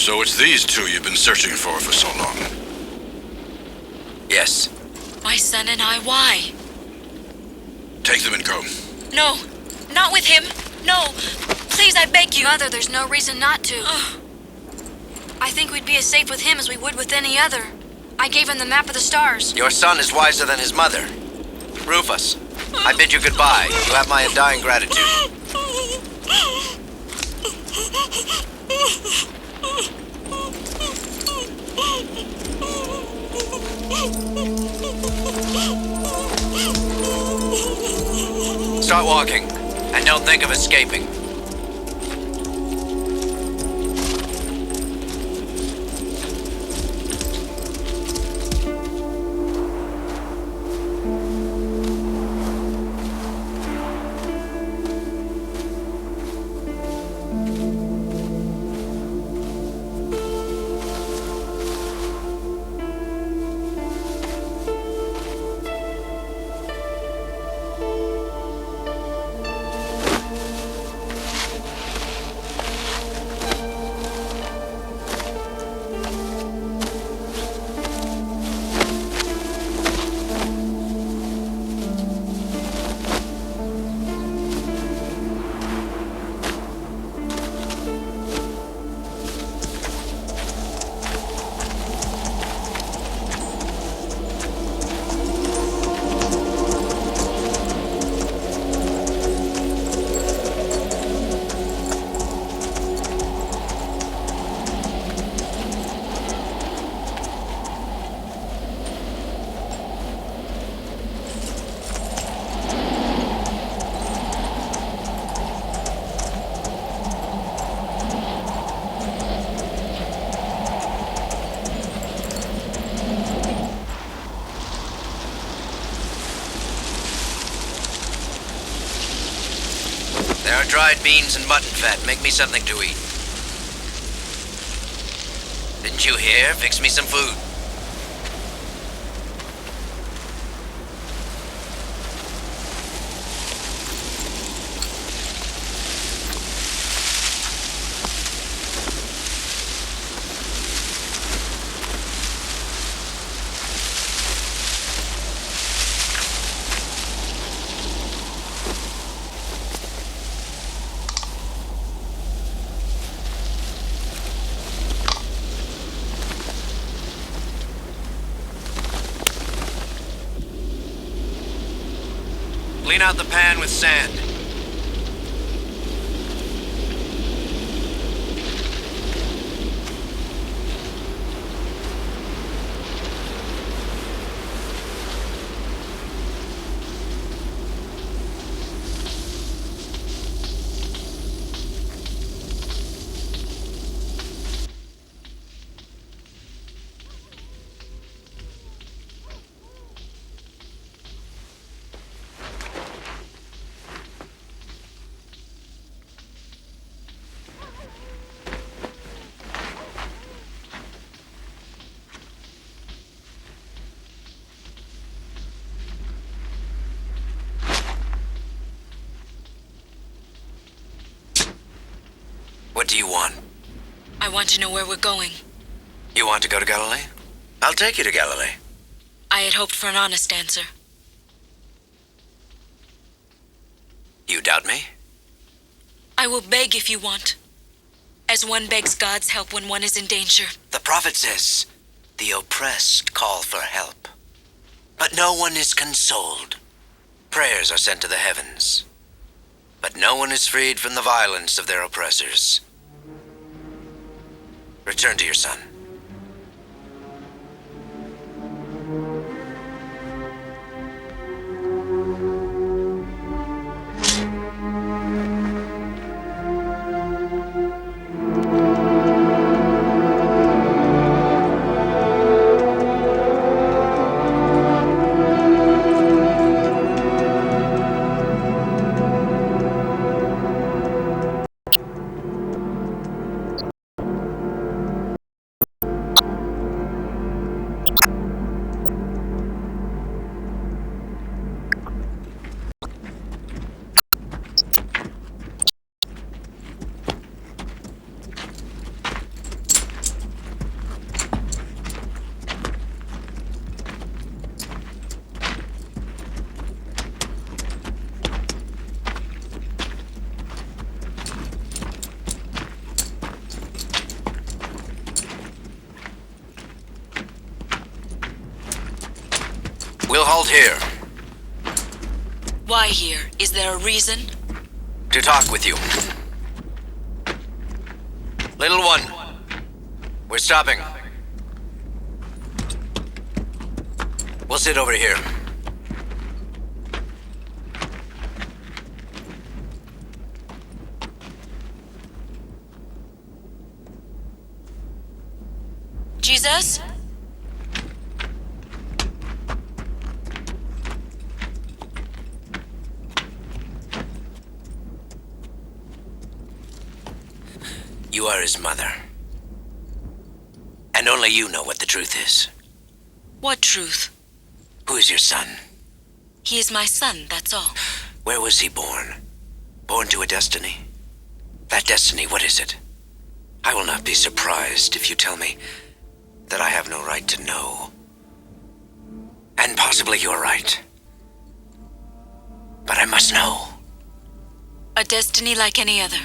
So it's these two you've been searching for so long? Yes. My son and I, why? Take them and go. No, not with him. No, please, I beg you. Mother, there's no reason not to. I think we'd be as safe with him as we would with any other. I gave him the map of the stars. Your son is wiser than his mother. Rufus, I bid you goodbye. You have my undying gratitude. Start walking, and don't think of escaping. There are dried beans and mutton fat. Make me something to eat. Didn't you hear? Fix me some food. Clean out the pan with sand. What do you want? I want to know where we're going. You want to go to Galilee? I'll take you to Galilee. I had hoped for an honest answer. You doubt me? I will beg if you want. As one begs God's help when one is in danger. The prophet says, the oppressed call for help. But no one is consoled. Prayers are sent to the heavens. But no one is freed from the violence of their oppressors. Return to your son. here. Why here? Is there a reason? To talk with you. Little one, we're stopping. We'll sit over here. Jesus? You are his mother. And only you know what the truth is. What truth? Who is your son? He is my son, that's all. Where was he born? Born to a destiny? That destiny, what is it? I will not be surprised if you tell me that I have no right to know. And possibly you're right. But I must know. A destiny like any other.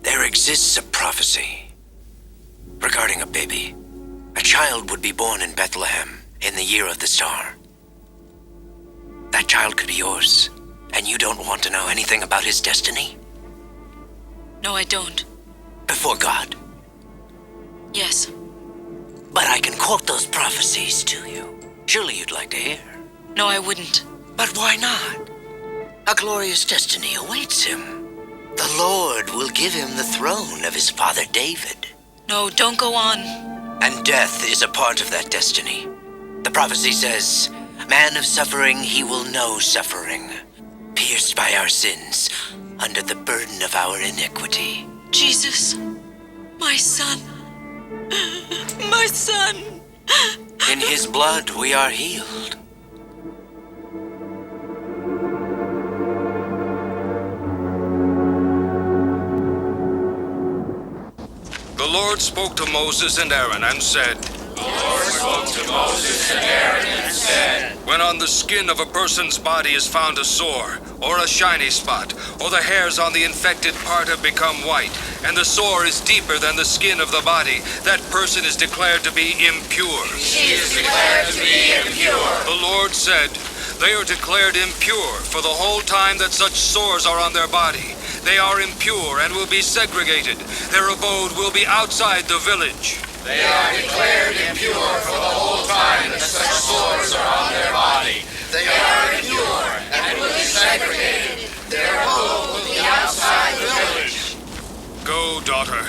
There exists a prophecy regarding a baby. A child would be born in Bethlehem in the year of the star. That child could be yours, and you don't want to know anything about his destiny? No, I don't. Before God. Yes. But I can quote those prophecies to you. Surely you'd like to hear. No, I wouldn't. But why not? A glorious destiny awaits him. The Lord will give him the throne of his father David. No, don't go on. And death is a part of that destiny. The prophecy says, man of suffering, he will know suffering. Pierced by our sins, under the burden of our iniquity. Jesus, my son. My son. In his blood we are healed. The Lord spoke to Moses and Aaron and said, when on the skin of a person's body is found a sore, or a shiny spot, or the hairs on the infected part have become white, and the sore is deeper than the skin of the body, that person is declared to be impure. He is declared to be impure. The Lord said, they are declared impure for the whole time that such sores are on their body. They are impure and will be segregated. Their abode will be outside the village. They are declared impure for the whole time that such sores are on their body. They are impure and will be segregated. Their abode will be outside the village. Go, daughter.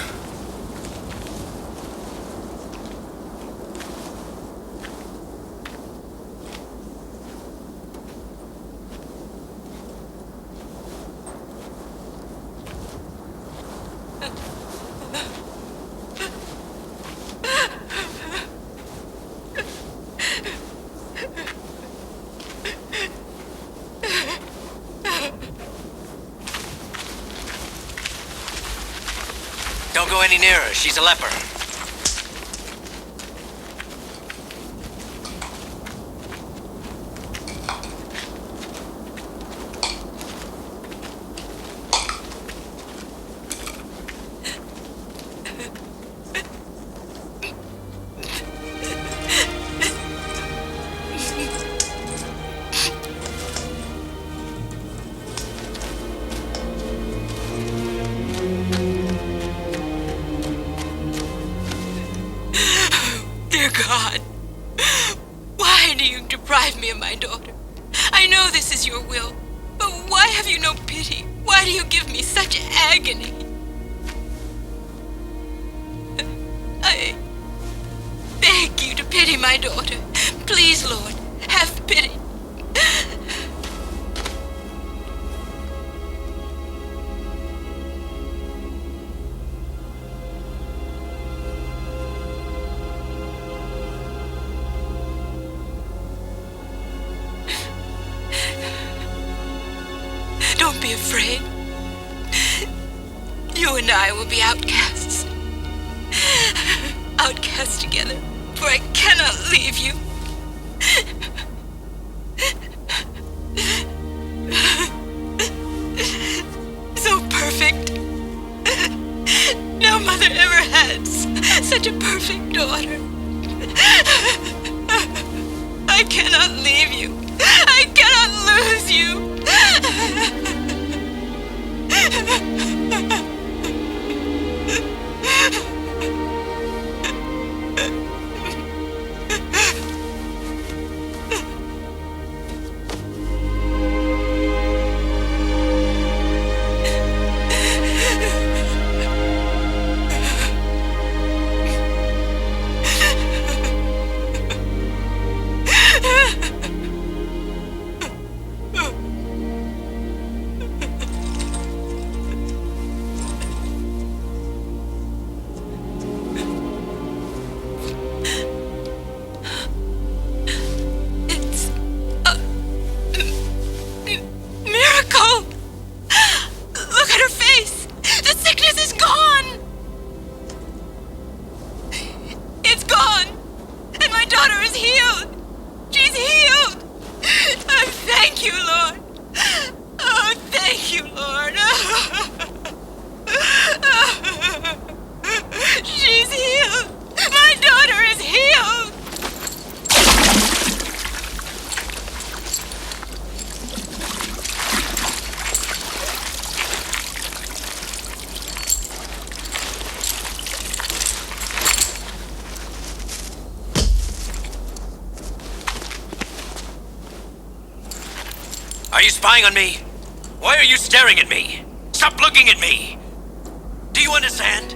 Don't go any nearer. She's a leper. Dear God, why do you deprive me of my daughter? I know this is your will, but why have you no pity? Why do you give me such agony? I beg you to pity my daughter. Please, Lord, have pity. Don't be afraid. You and I will be outcasts. Outcasts together, for I cannot leave you. So perfect. No mother ever had such a perfect daughter. I cannot leave you. I cannot lose you. It's a miracle. Look at her face. The sickness is gone. It's gone. And my daughter is healed. She's healed. Oh, thank you, Lord. Oh, thank you, Lord. She's healed. My daughter is healed. Are you spying on me? Why are you staring at me? Stop looking at me! Do you understand?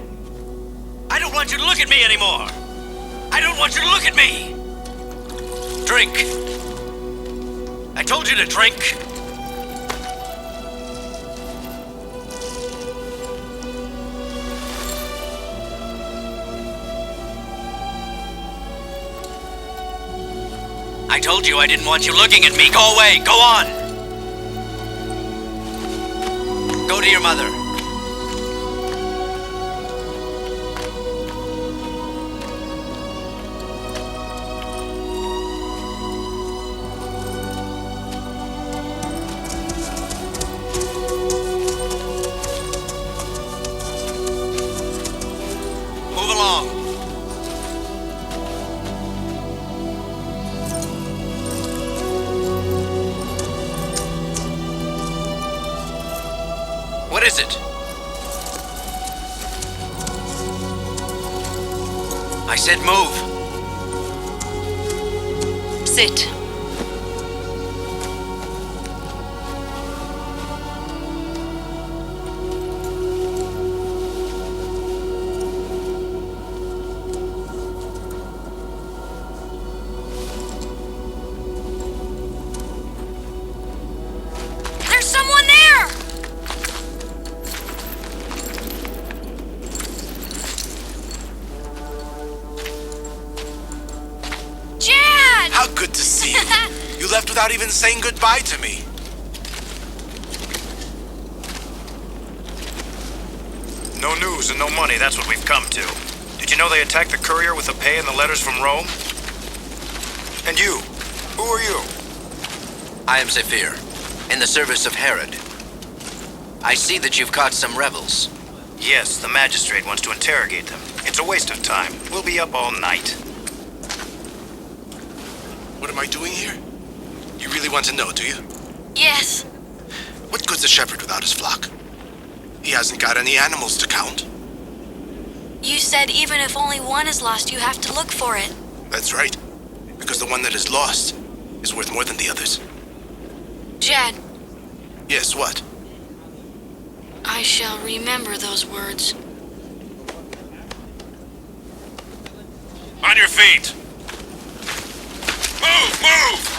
I don't want you to look at me anymore! I don't want you to look at me! Drink! I told you to drink! I told you I didn't want you looking at me! Go away! Go on! Go to your mother. Move along. What is it? I said move. Sit. There's someone there! Jad! How good to see you. You left without even saying goodbye to me. No news and no money, that's what we've come to. Did you know they attacked the courier with the pay and the letters from Rome? And you? Who are you? I am Zephyr, in the service of Herod. I see that you've caught some rebels. Yes, the magistrate wants to interrogate them. It's a waste of time. We'll be up all night. What am I doing here? You really want to know, do you? Yes. What good's a shepherd without his flock? He hasn't got any animals to count. You said even if only one is lost, you have to look for it. That's right. Because the one that is lost is worth more than the others. Jad, Yes, what? I shall remember those words. On your feet! Move! Move!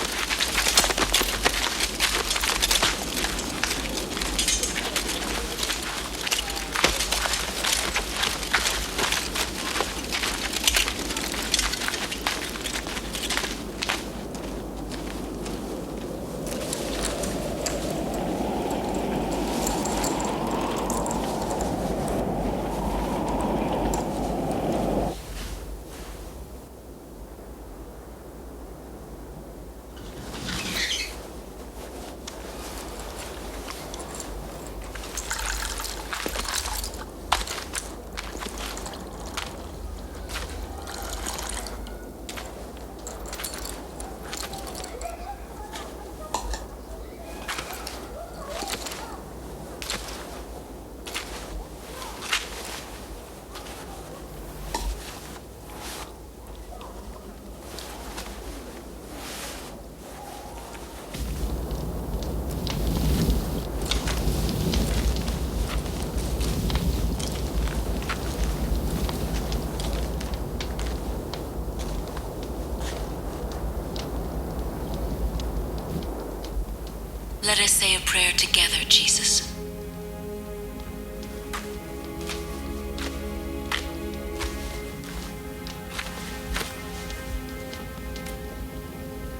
Let us say a prayer together, Jesus.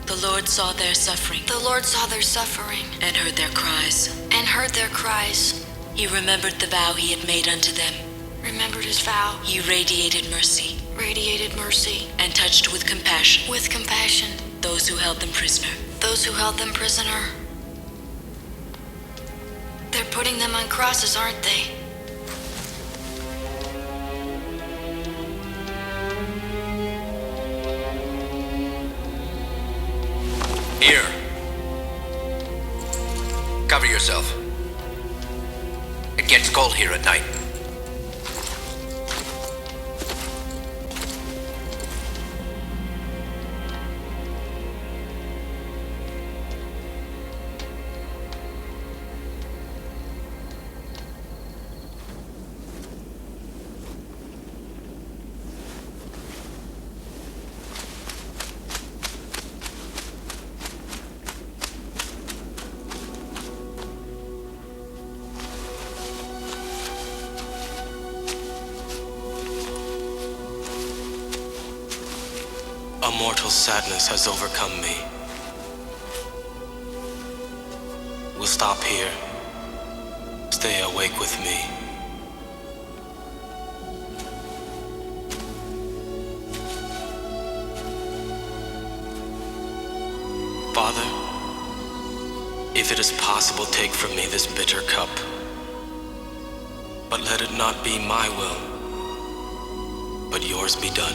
The Lord saw their suffering. The Lord saw their suffering And heard their cries. and heard their cries. He remembered the vow he had made unto them. Remembered his vow, He radiated mercy radiated mercy and touched with compassion with compassion those who held them prisoner. those who held them prisoner. They're putting them on crosses, aren't they? Here. Cover yourself. It gets cold here at night. A mortal sadness has overcome me. We'll stop here. Stay awake with me. Father, if it is possible, take from me this bitter cup. But let it not be my will, but yours be done.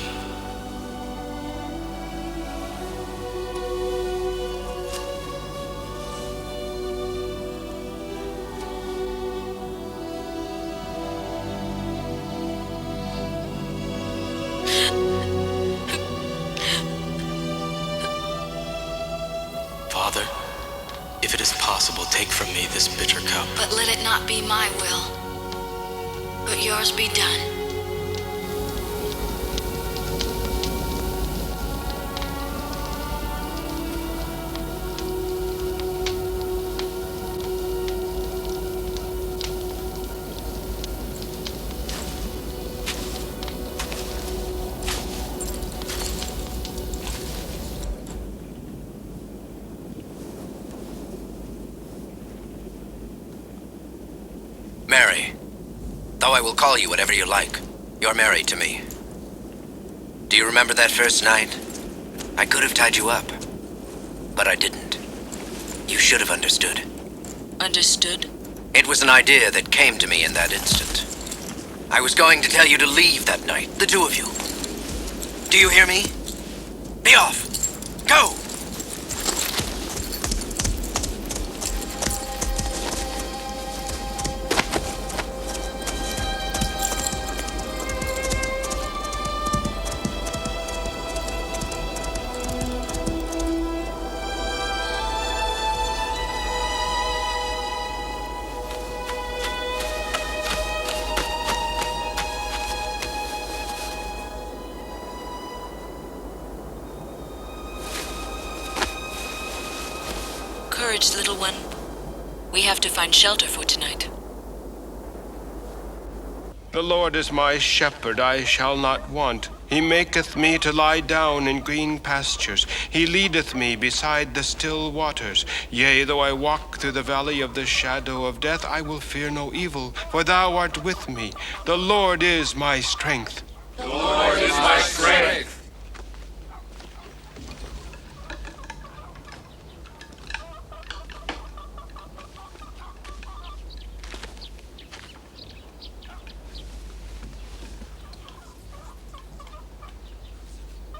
Father, if it is possible, take from me this bitter cup. But let it not be my will, but yours be done. Mary, though I will call you whatever you like, you're married to me. Do you remember that first night? I could have tied you up, but I didn't. You should have understood. Understood? It was an idea that came to me in that instant. I was going to tell you to leave that night, the two of you. Do you hear me? Be off! Go! Courage, little one. We have to find shelter for tonight. The Lord is my shepherd, I shall not want. He maketh me to lie down in green pastures. He leadeth me beside the still waters. Yea, though I walk through the valley of the shadow of death, I will fear no evil, for thou art with me. The Lord is my strength. The Lord is my strength.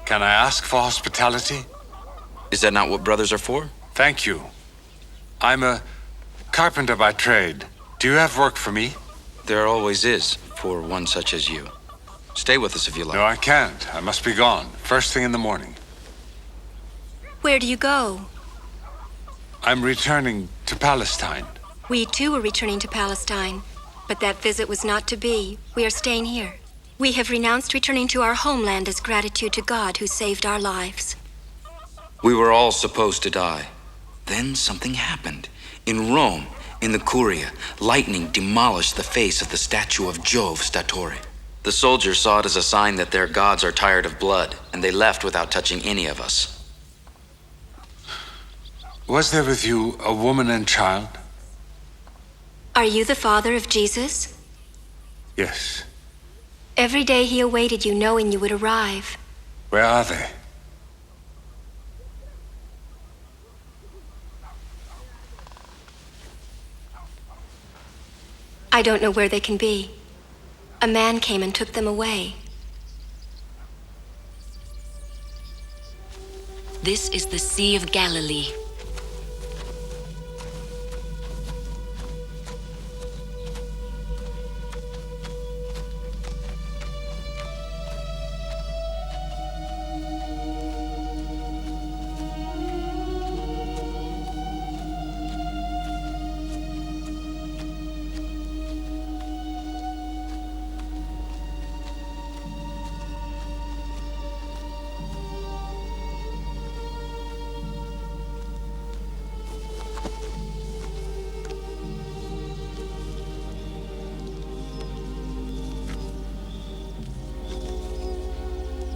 Can I ask for hospitality? Is that not what brothers are for? Thank you. I'm a carpenter by trade. Do you have work for me? There always is, for one such as you. Stay with us if you like. No, I can't. I must be gone. First thing in the morning. Where do you go? I'm returning to Palestine. We too are returning to Palestine, but that visit was not to be. We are staying here. We have renounced returning to our homeland as gratitude to God who saved our lives. We were all supposed to die. Then something happened. In Rome, in the Curia, lightning demolished the face of the statue of Jove Statore. The soldiers saw it as a sign that their gods are tired of blood, and they left without touching any of us. Was there with you a woman and child? Are you the father of Jesus? Yes. Every day he awaited you, knowing you would arrive. Where are they? I don't know where they can be. A man came and took them away. This is the Sea of Galilee.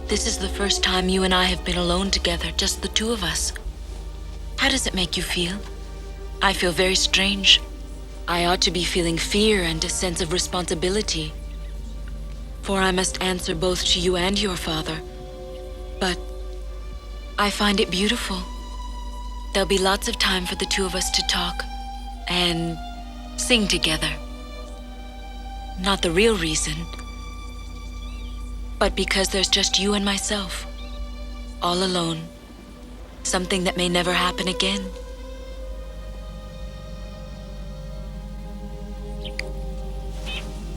This is the first time you and I have been alone together, just the two of us. How does it make you feel? I feel very strange. I ought to be feeling fear and a sense of responsibility, for I must answer both to you and your father. But I find it beautiful. There'll be lots of time for the two of us to talk and sing together. Not the real reason, but because there's just you and myself, all alone. Something that may never happen again.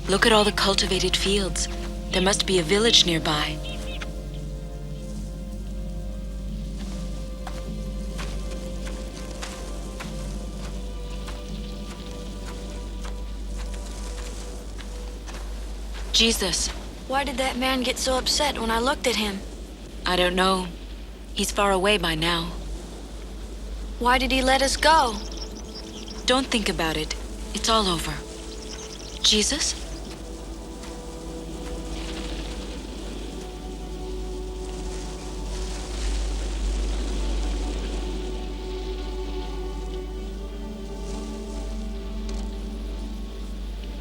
Look at all the cultivated fields. There must be a village nearby. Jesus. Why did that man get so upset when I looked at him? I don't know. He's far away by now. Why did he let us go? Don't think about it. It's all over. Jesus?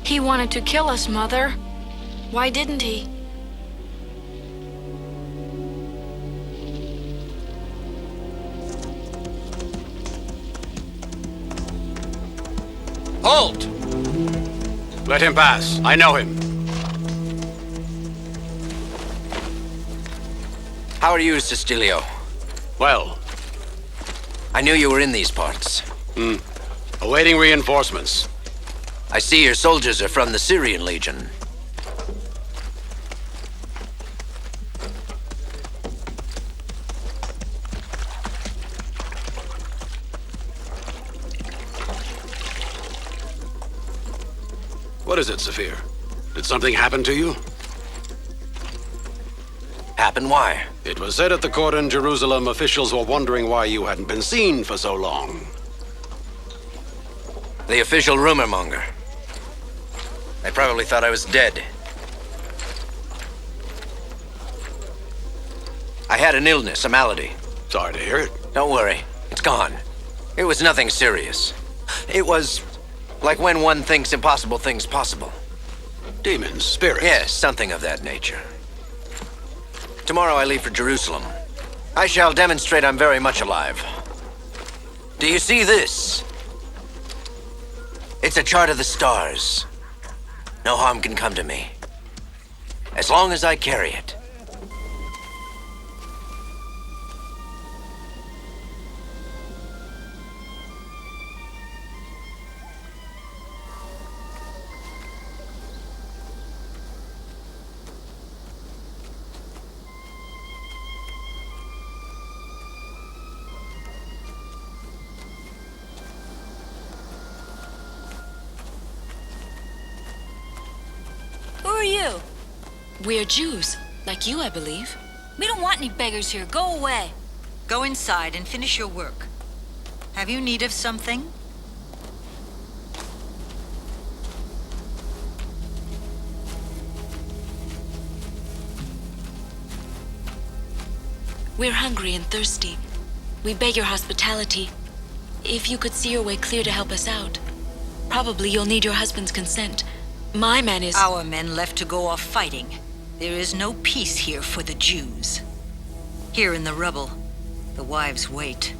He wanted to kill us, Mother. Why didn't he? Halt! Let him pass. I know him. How are you, Cestilio? Well. I knew you were in these parts. Awaiting reinforcements. I see your soldiers are from the Syrian Legion. What is it, Saphir? Did something happen to you? Happen? Why? It was said at the court in Jerusalem officials were wondering why you hadn't been seen for so long. The official rumor monger. They probably thought I was dead. I had an illness, a malady. Sorry to hear it. Don't worry. It's gone. It was nothing serious. It was like when one thinks impossible things possible. Demons, spirits? Yes, something of that nature. Tomorrow I leave for Jerusalem. I shall demonstrate I'm very much alive. Do you see this? It's a chart of the stars. No harm can come to me, as long as I carry it. Who are you? We're Jews, like you, I believe. We don't want any beggars here. Go away. Go inside and finish your work. Have you need of something? We're hungry and thirsty. We beg your hospitality. If you could see your way clear to help us out. Probably you'll need your husband's consent. My man is... Our men left to go off fighting. There is no peace here for the Jews. Here in the rubble, the wives wait.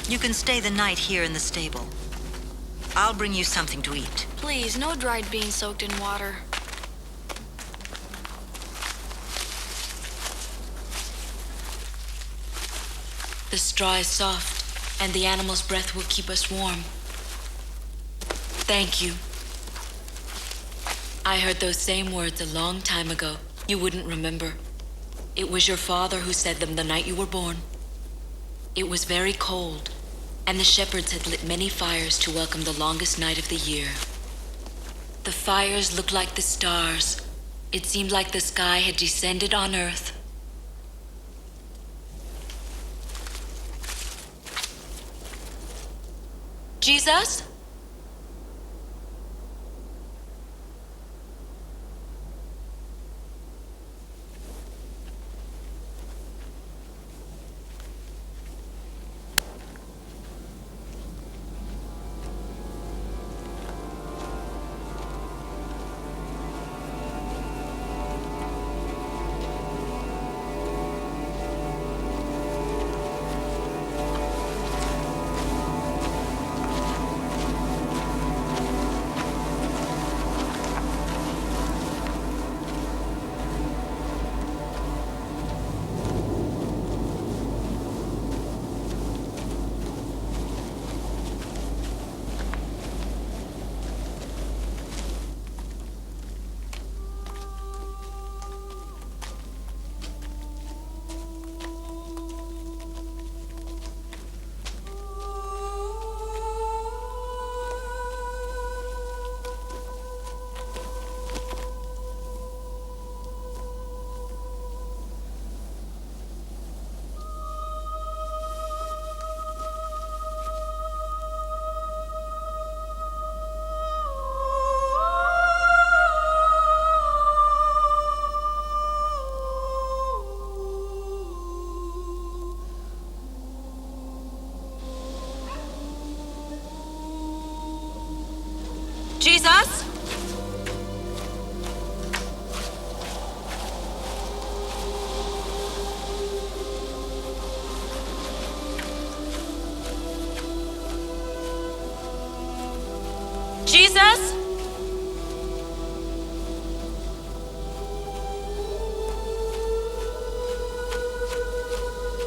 You can stay the night here in the stable. I'll bring you something to eat. Please, no dried beans soaked in water. The straw is soft, and the animal's breath will keep us warm. Thank you. I heard those same words a long time ago. You wouldn't remember. It was your father who said them the night you were born. It was very cold, and the shepherds had lit many fires to welcome the longest night of the year. The fires looked like the stars. It seemed like the sky had descended on earth. Jesus? Jesus? Jesus?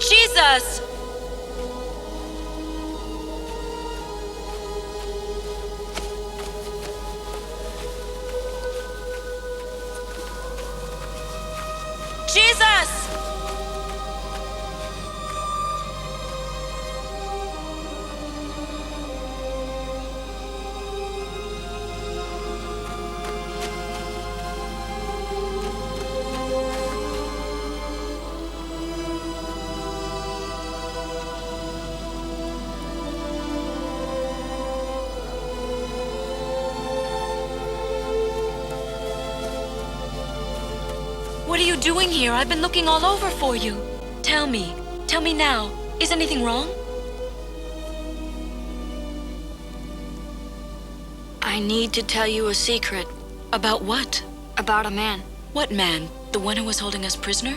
Jesus! Jesus! What are you doing here? I've been looking all over for you. Tell me now. Is anything wrong? I need to tell you a secret. About what? About a man. What man? The one who was holding us prisoner?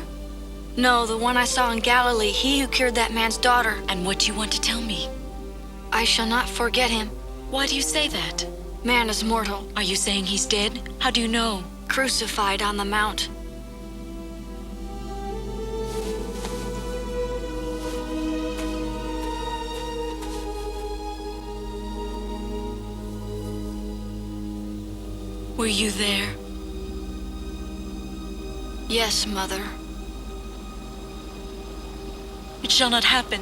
No, the one I saw in Galilee. He who cured that man's daughter. And what do you want to tell me? I shall not forget him. Why do you say that? Man is mortal. Are you saying he's dead? How do you know? Crucified on the mount. Were you there? Yes, Mother. It shall not happen.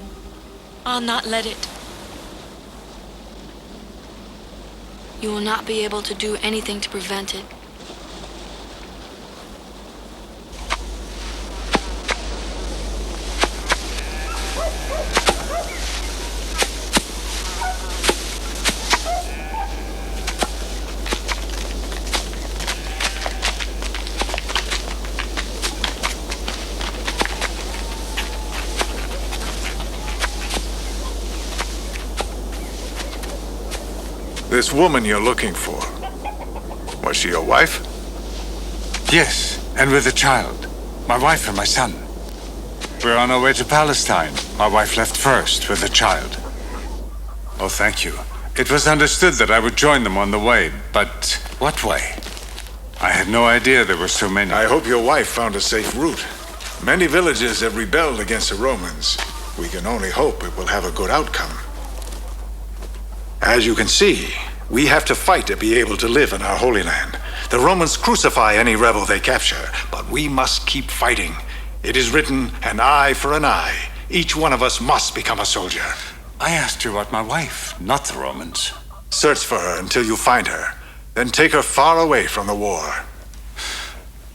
I'll not let it. You will not be able to do anything to prevent it. This woman you're looking for, was she your wife? Yes, and with a child. My wife and my son. We're on our way to Palestine. My wife left first with a child. Oh, thank you. It was understood that I would join them on the way, but what way? I had no idea there were so many. I hope your wife found a safe route. Many villages have rebelled against the Romans. We can only hope it will have a good outcome. As you can see, we have to fight to be able to live in our Holy Land. The Romans crucify any rebel they capture, but we must keep fighting. It is written, an eye for an eye. Each one of us must become a soldier. I asked you about my wife, not the Romans. Search for her until you find her. Then take her far away from the war.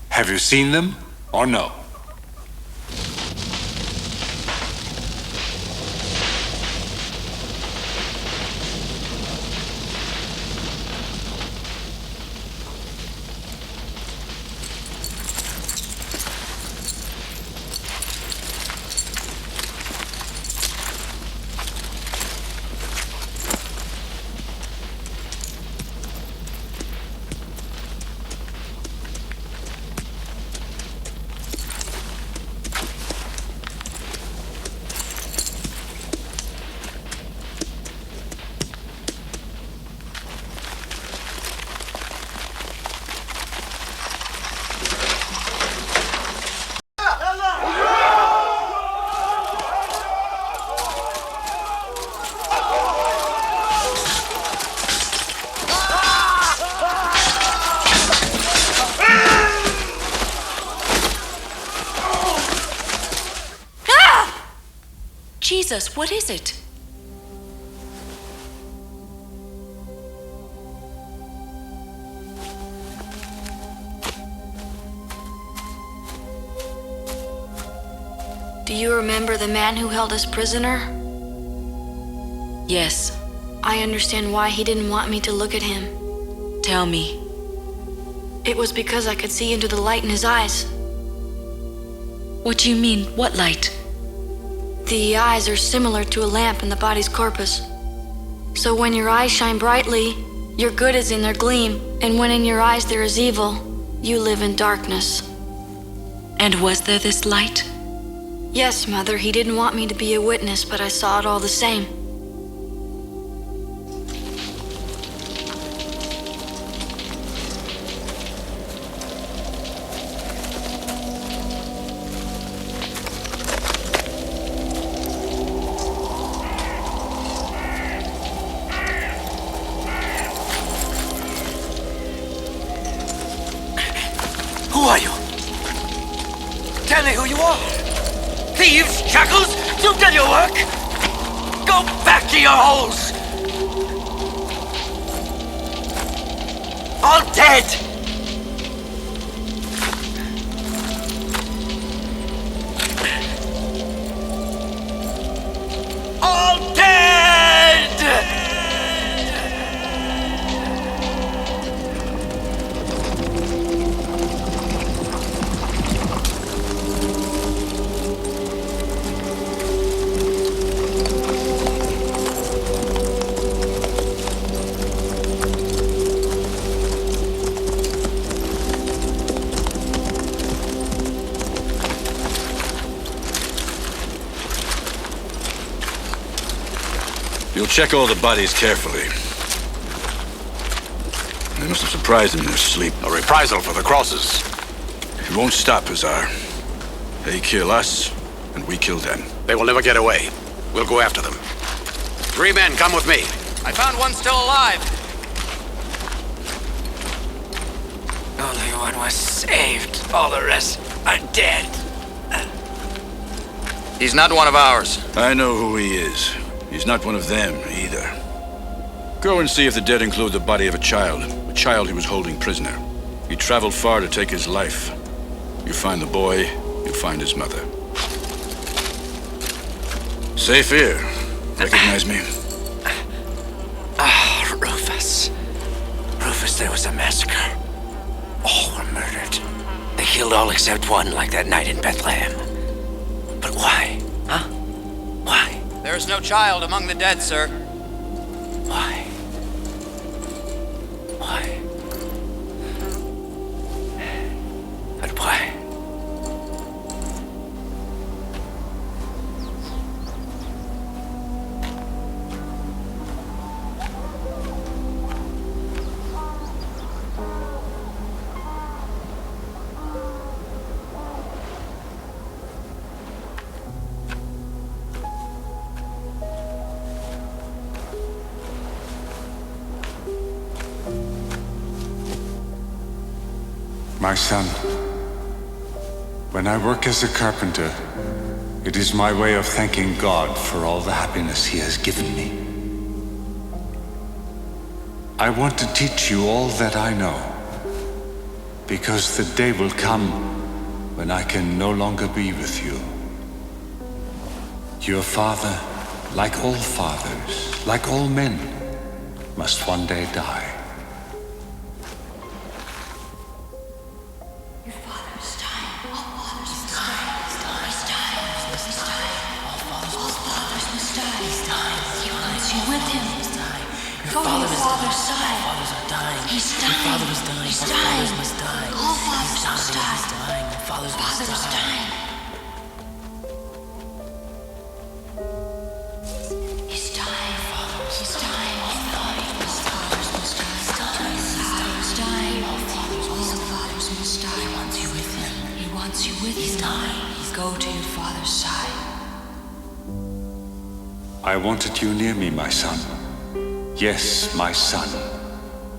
Have you seen them, or no? Jesus, what is it? Do you remember the man who held us prisoner? Yes. I understand why he didn't want me to look at him. Tell me. It was because I could see into the light in his eyes. What do you mean? What light? The eyes are similar to a lamp in the body's corpus. So when your eyes shine brightly, your good is in their gleam, and when in your eyes there is evil, you live in darkness. And was there this light? Yes, Mother, he didn't want me to be a witness, but I saw it all the same. Who are you? Tell me who you are. Thieves, shackles, you've done your work. Go back to your holes. All dead. All dead. You'll check all the bodies carefully. They must have surprised them in their sleep. A reprisal for the crosses. It won't stop, Azar. They kill us, and we kill them. They will never get away. We'll go after them. 3 men, come with me. I found one still alive. Only one was saved. All the rest are dead. He's not one of ours. I know who he is. He's not one of them, either. Go and see if the dead include the body of a child he was holding prisoner. He traveled far to take his life. You find the boy, you find his mother. Safe here. Recognize me? Rufus. Rufus, there was a massacre. All were murdered. They killed all except one, like that night in Bethlehem. But why? Huh? Why? There is no child among the dead, sir. Why? Why? But why? My son, when I work as a carpenter, it is my way of thanking God for all the happiness He has given me. I want to teach you all that I know, because the day will come when I can no longer be with you. Your father, like all fathers, like all men, must one day die. Go to your father's side. He's dying. Your father is dying. He's dying. Must die. All fathers must die. Your father's dying. He's dying. He's dying. All fathers must die. He's dying. All fathers must die. He wants you with him. He wants you with him. He's dying. Go to your father's side. I wanted you near me, my son. Yes, my son.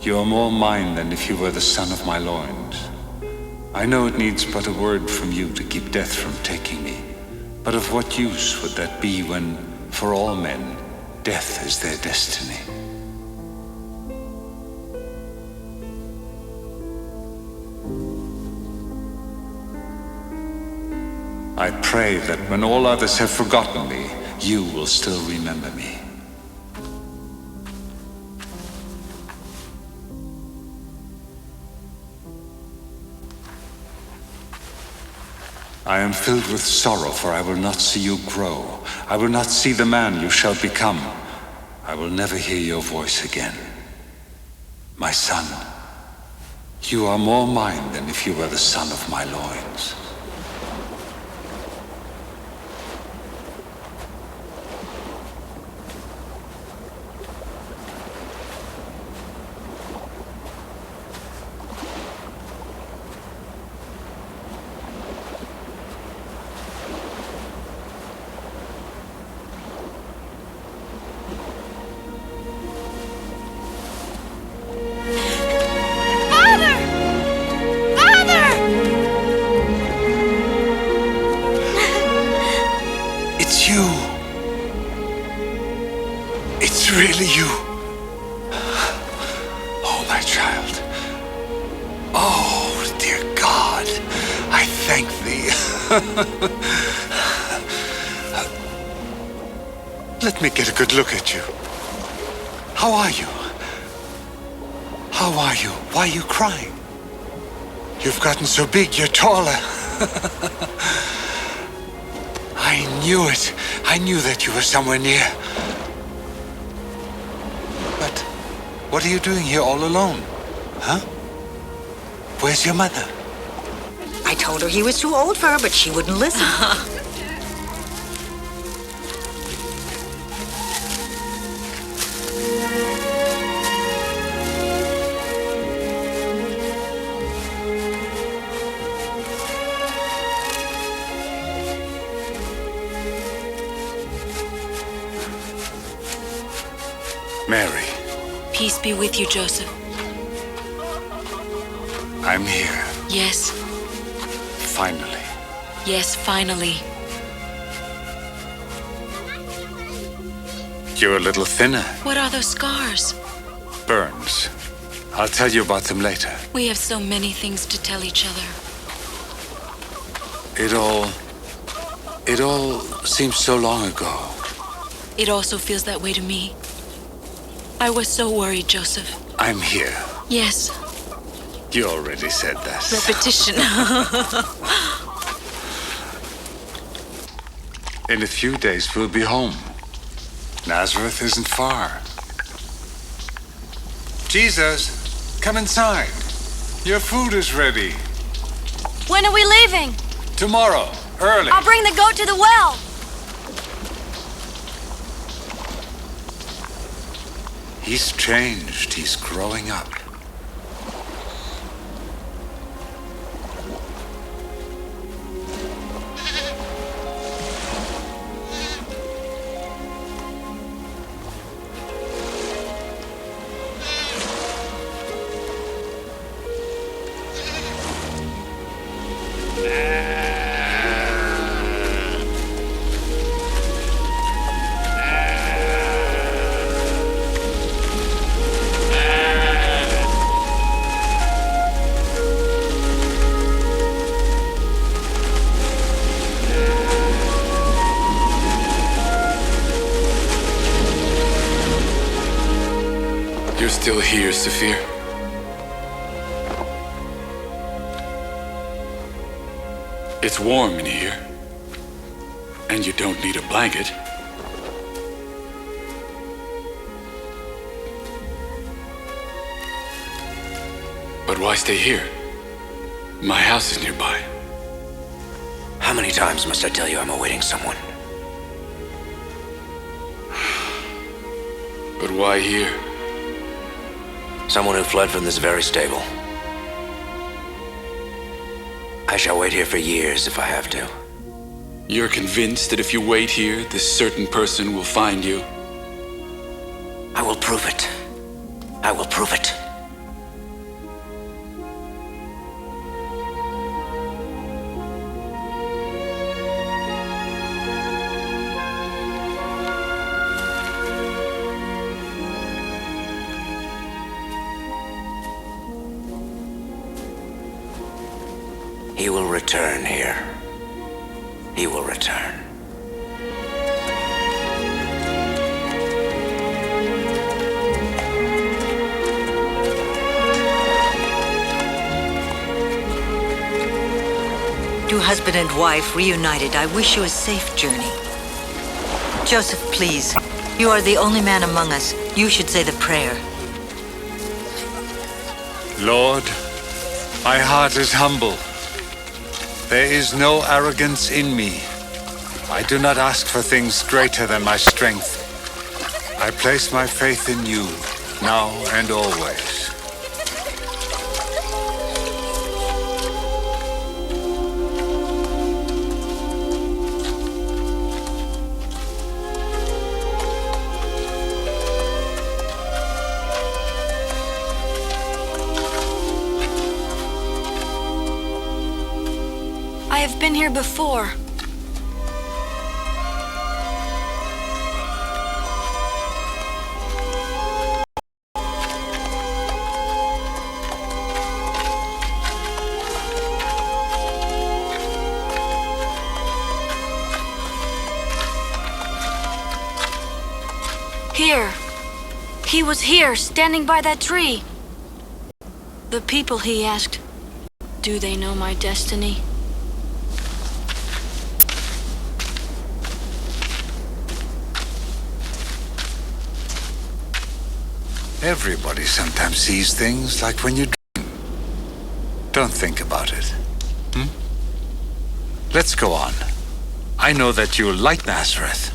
You are more mine than if you were the son of my loins. I know it needs but a word from you to keep death from taking me. But of what use would that be when, for all men, death is their destiny? I pray that when all others have forgotten me, you will still remember me. I am filled with sorrow, for I will not see you grow. I will not see the man you shall become. I will never hear your voice again. My son, you are more mine than if you were the son of my loins. Really you? Oh, my child. Oh, dear God, I thank thee. Let me get a good look at you. How are you? How are you? Why are you crying? You've gotten so big, you're taller. I knew it. I knew that you were somewhere near. What are you doing here all alone? Huh? Where's your mother? I told her he was too old for her, but she wouldn't listen. Mary. Peace be with you, Joseph. I'm here. Yes. Finally. Yes, finally. You're a little thinner. What are those scars? Burns. I'll tell you about them later. We have so many things to tell each other. It all seems so long ago. It also feels that way to me. I was so worried, Joseph. I'm here. Yes, You already said that. repetition. In a few days, we'll be home. Nazareth isn't far. Jesus, come inside. Your food is ready. When are we leaving? Tomorrow, early. I'll bring the goat to the well. He's changed. He's growing up. You're still here, Saphir. It's warm in here. And you don't need a blanket. But why stay here? My house is nearby. How many times must I tell you I'm awaiting someone? But why here? Someone who fled from this very stable. I shall wait here for years if I have to. You're convinced that if you wait here, this certain person will find you? I will prove it. I will prove it. He will return here. He will return. To husband and wife reunited, I wish you a safe journey. Joseph, please. You are the only man among us. You should say the prayer. Lord, my heart is humble. There is no arrogance in me. I do not ask for things greater than my strength. I place my faith in you, now and always. I have been here before. Here. He was here, standing by that tree. The people, he asked, do they know my destiny? Everybody sometimes sees things like when you dream. Don't think about it. Let's go on. I know that you like Nazareth,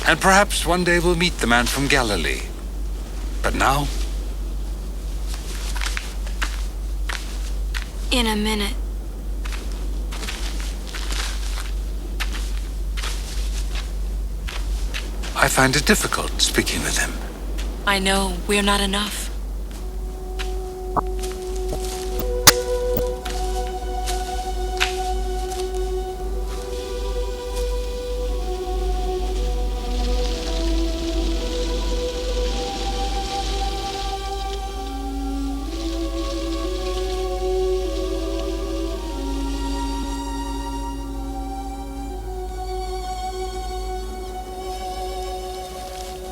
and perhaps one day we'll meet the man from Galilee. But now, In a minute. I find it difficult speaking with him. I know we're not enough.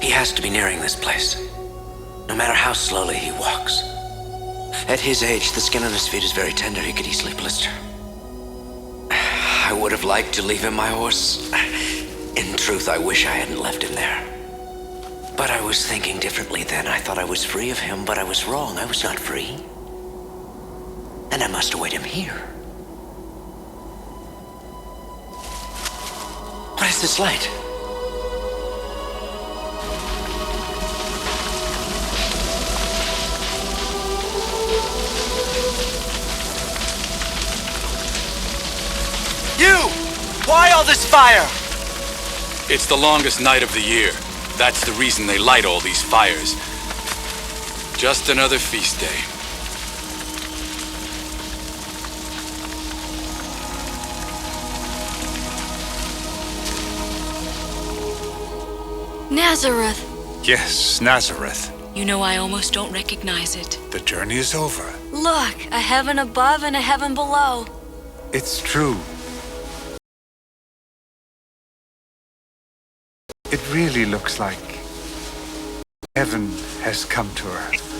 He has to be nearing this place, no matter how slowly he walks. At his age, the skin on his feet is very tender. He could easily blister. I would have liked to leave him my horse. In truth, I wish I hadn't left him there. But I was thinking differently then. I thought I was free of him, but I was wrong. I was not free. And I must await him here. What is this light? You! Why all this fire? It's the longest night of the year. That's the reason they light all these fires. Just another feast day. Nazareth. Yes, Nazareth. You know, I almost don't recognize it. The journey is over. Look, a heaven above and a heaven below. It's true. It really looks like heaven has come to earth.